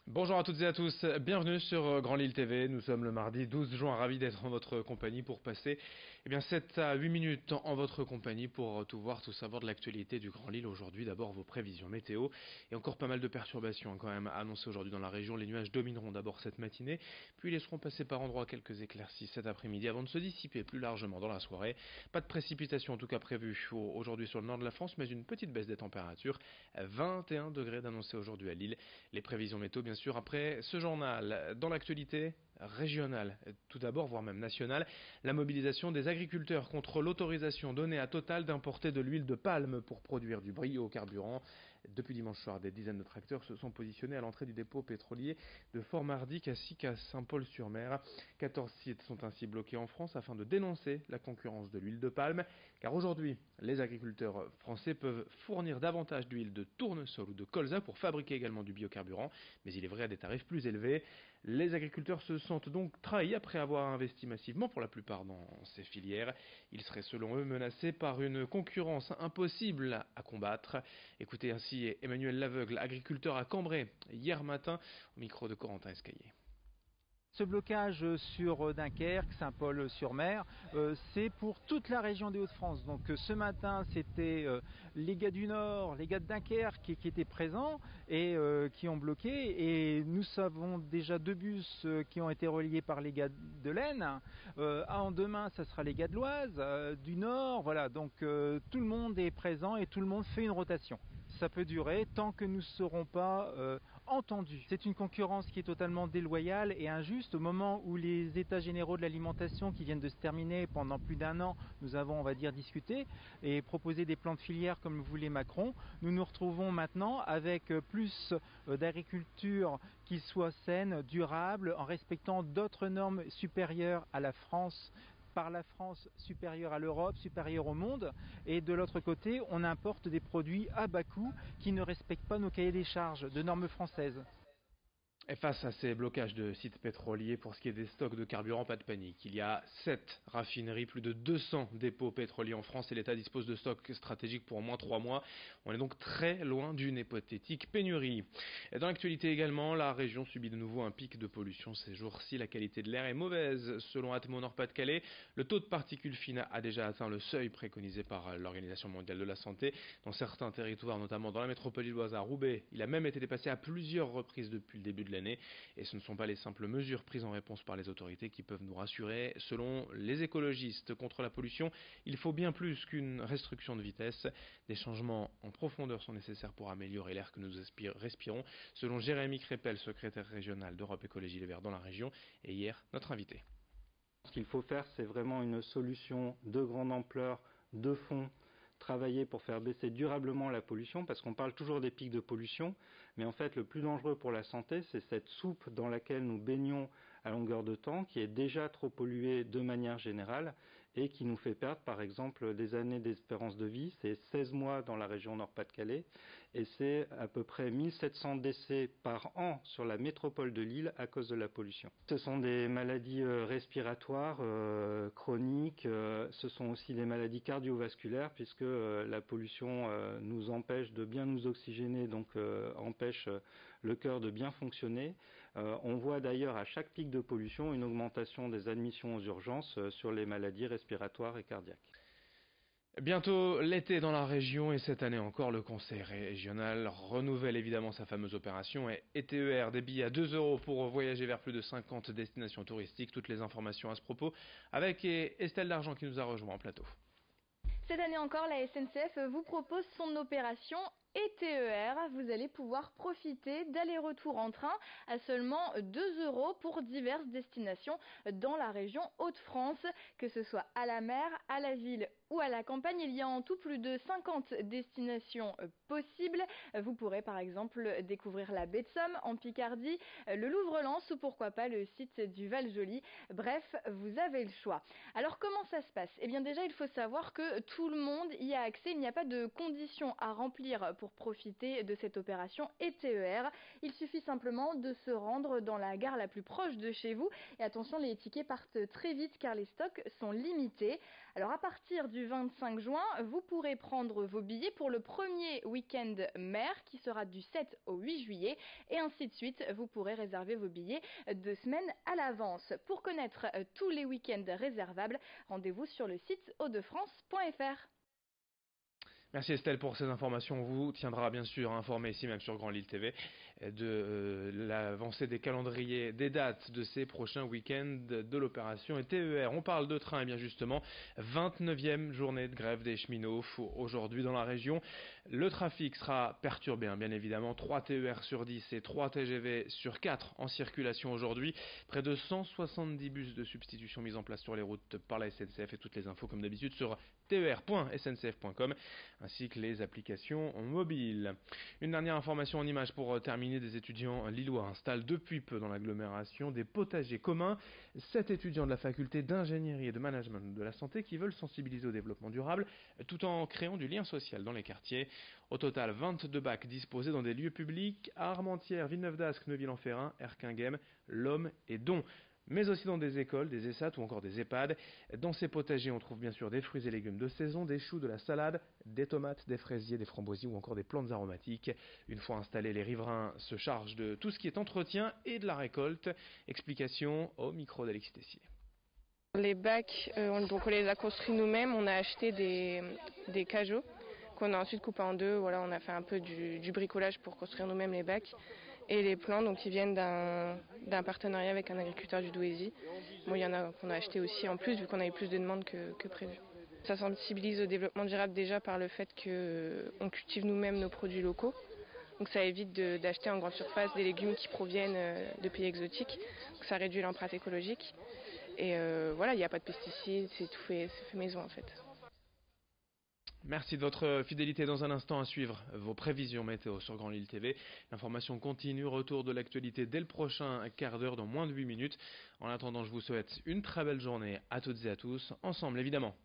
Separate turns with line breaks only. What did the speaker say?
Bonjour à toutes et à tous, bienvenue sur Grand Lille TV. Nous sommes le mardi 12 juin, ravis d'être en votre compagnie pour passer 7 à 8 minutes en votre compagnie pour tout voir, tout savoir de l'actualité du Grand Lille aujourd'hui. D'abord vos prévisions météo et encore pas mal de perturbations quand même annoncées aujourd'hui dans la région. Les nuages domineront d'abord cette matinée, puis laisseront passer par endroits quelques éclaircies cet après-midi avant de se dissiper plus largement dans la soirée. Pas de précipitations en tout cas prévues aujourd'hui sur le nord de la France, mais une petite baisse des températures. 21 degrés d'annoncés aujourd'hui à Lille. Les prévisions météo bien sûr après ce journal. Dans l'actualité régionale, tout d'abord, voire même nationale, la mobilisation des agriculteurs contre l'autorisation donnée à Total d'importer de l'huile de palme pour produire du biocarburant. Depuis dimanche soir, des dizaines de tracteurs se sont positionnés à l'entrée du dépôt pétrolier de Fort-Mardic ainsi qu'à Saint-Paul-sur-Mer. 14 sites sont ainsi bloqués en France afin de dénoncer la concurrence de l'huile de palme, car aujourd'hui, les agriculteurs français peuvent fournir davantage d'huile de tournesol ou de colza pour fabriquer également du biocarburant, mais il est vrai à des tarifs plus élevés. Les agriculteurs se sentent donc trahis après avoir investi massivement pour la plupart dans ces filières. Ils seraient selon eux menacés par une concurrence impossible à combattre. Écoutez ainsi Emmanuel Laveugle, agriculteur à Cambrai, hier matin au micro de Corentin Escaillé.
Ce blocage sur Dunkerque, Saint-Paul-sur-Mer, c'est pour toute la région des Hauts-de-France. Donc ce matin, c'était les gars du Nord, les gars de Dunkerque qui étaient présents et qui ont bloqué. Et nous avons déjà 2 bus qui ont été reliés par les gars de l'Aisne. En demain, ça sera les gars de l'Oise, du Nord. Voilà, donc tout le monde est présent et tout le monde fait une rotation. Ça peut durer tant que nous ne serons pas entendus. C'est une concurrence qui est totalement déloyale et injuste. Au moment où les états généraux de l'alimentation qui viennent de se terminer pendant plus d'1 an, nous avons, on va dire, discuté et proposé des plans de filière comme le voulait Macron. Nous nous retrouvons maintenant avec plus d'agriculture qui soit saine, durable, en respectant d'autres normes supérieures à la France, par la France, supérieure à l'Europe, supérieure au monde, et de l'autre côté, on importe des produits à bas coût qui ne respectent pas nos cahiers des charges de normes françaises.
Et face à ces blocages de sites pétroliers, pour ce qui est des stocks de carburant, pas de panique. Il y a 7 raffineries, plus de 200 dépôts pétroliers en France et l'État dispose de stocks stratégiques pour au moins 3 mois. On est donc très loin d'une hypothétique pénurie. Et dans l'actualité également, la région subit de nouveau un pic de pollution ces jours-ci. La qualité de l'air est mauvaise. Selon Atmo Nord-Pas-de-Calais, le taux de particules fines a déjà atteint le seuil préconisé par l'Organisation mondiale de la santé. Dans certains territoires, notamment dans la métropole lilloise à Roubaix, il a même été dépassé à plusieurs reprises depuis le début de l'année. Et ce ne sont pas les simples mesures prises en réponse par les autorités qui peuvent nous rassurer. Selon les écologistes contre la pollution, il faut bien plus qu'une restriction de vitesse. Des changements en profondeur sont nécessaires pour améliorer l'air que nous respirons, selon Jérémy Crépel, secrétaire régional d'Europe Écologie Les Verts dans la région, et hier notre invité.
Ce qu'il faut faire, c'est vraiment une solution de grande ampleur, de fond, travailler pour faire baisser durablement la pollution, parce qu'on parle toujours des pics de pollution, mais en fait le plus dangereux pour la santé, c'est cette soupe dans laquelle nous baignons à longueur de temps, qui est déjà trop polluée de manière générale, et qui nous fait perdre par exemple des années d'espérance de vie. C'est 16 mois dans la région Nord-Pas-de-Calais, et c'est à peu près 1700 décès par an sur la métropole de Lille à cause de la pollution. Ce sont des maladies respiratoires chroniques, ce sont aussi des maladies cardiovasculaires, puisque la pollution nous empêche de bien nous oxygéner, donc empêche le cœur de bien fonctionner. On voit d'ailleurs à chaque pic de pollution une augmentation des admissions aux urgences sur les maladies respiratoires et cardiaques.
Bientôt l'été dans la région et cette année encore le conseil régional renouvelle évidemment sa fameuse opération et TER, des billets à 2 € pour voyager vers plus de 50 destinations touristiques. Toutes les informations à ce propos avec Estelle Dargent qui nous a rejoint en plateau.
Cette année encore, la SNCF vous propose son opération TER. Vous allez pouvoir profiter d'aller-retour en train à seulement 2 € pour diverses destinations dans la région Hauts-de-France, que ce soit à la mer, à la ville ou à la campagne. Il y a en tout plus de 50 destinations possibles. Vous pourrez par exemple découvrir la baie de Somme en Picardie, le Louvre-Lens ou pourquoi pas le site du Val-Joli. Bref, vous avez le choix. Alors comment ça se passe? Eh bien déjà, il faut savoir que tout le monde y a accès. Il n'y a pas de conditions à remplir pour profiter de cette opération ETER. Il suffit simplement de se rendre dans la gare la plus proche de chez vous. Et attention, les tickets partent très vite car les stocks sont limités. Alors à partir du 25 juin, vous pourrez prendre vos billets pour le premier week-end mer qui sera du 7 au 8 juillet. Et ainsi de suite, vous pourrez réserver vos billets 2 semaines à l'avance. Pour connaître tous les week-ends réservables, rendez-vous sur le site hautdefrance.fr.
Merci Estelle pour ces informations. On vous tiendra bien sûr informé ici même sur Grand Lille TV de l'avancée des calendriers, des dates de ces prochains week-ends de l'opération ETER. On parle de train et bien justement 29e journée de grève des cheminots aujourd'hui dans la région. Le trafic sera perturbé bien évidemment, 3 TER sur 10 et 3 TGV sur 4 en circulation aujourd'hui. Près de 170 bus de substitution mis en place sur les routes par la SNCF et toutes les infos comme d'habitude sur ter.sncf.com ainsi que les applications mobiles. Une dernière information en images pour terminer. Des étudiants lillois installent depuis peu dans l'agglomération des potagers communs. 7 étudiants de la faculté d'ingénierie et de management de la santé qui veulent sensibiliser au développement durable tout en créant du lien social dans les quartiers. Au total, 22 bacs disposés dans des lieux publics à Armentières, Villeneuve-d'Ascq, Neuville-en-Ferrain, Erquinghem, Lomme et Don, mais aussi dans des écoles, des ESAT ou encore des EHPAD. Dans ces potagers, on trouve bien sûr des fruits et légumes de saison, des choux, de la salade, des tomates, des fraisiers, des framboisiers ou encore des plantes aromatiques. Une fois installés, les riverains se chargent de tout ce qui est entretien et de la récolte. Explication au micro d'Alexis Tessier.
Les bacs, donc on les a construits nous-mêmes, on a acheté des cajots qu'on a ensuite coupés en deux. Voilà, on a fait un peu du bricolage pour construire nous-mêmes les bacs. Et les plants, donc, ils viennent d'un partenariat avec un agriculteur du Douaisis. Bon, il y en a qu'on a acheté aussi en plus, vu qu'on a eu plus de demandes que prévu. Ça sensibilise au développement durable déjà par le fait qu'on cultive nous-mêmes nos produits locaux. Donc ça évite d'acheter en grande surface des légumes qui proviennent de pays exotiques. Donc ça réduit l'empreinte écologique. Et voilà, il n'y a pas de pesticides, c'est fait maison en fait.
Merci de votre fidélité. Dans un instant à suivre vos prévisions météo sur Grand Lille TV. L'information continue, retour de l'actualité dès le prochain quart d'heure dans moins de 8 minutes. En attendant, je vous souhaite une très belle journée à toutes et à tous, ensemble évidemment.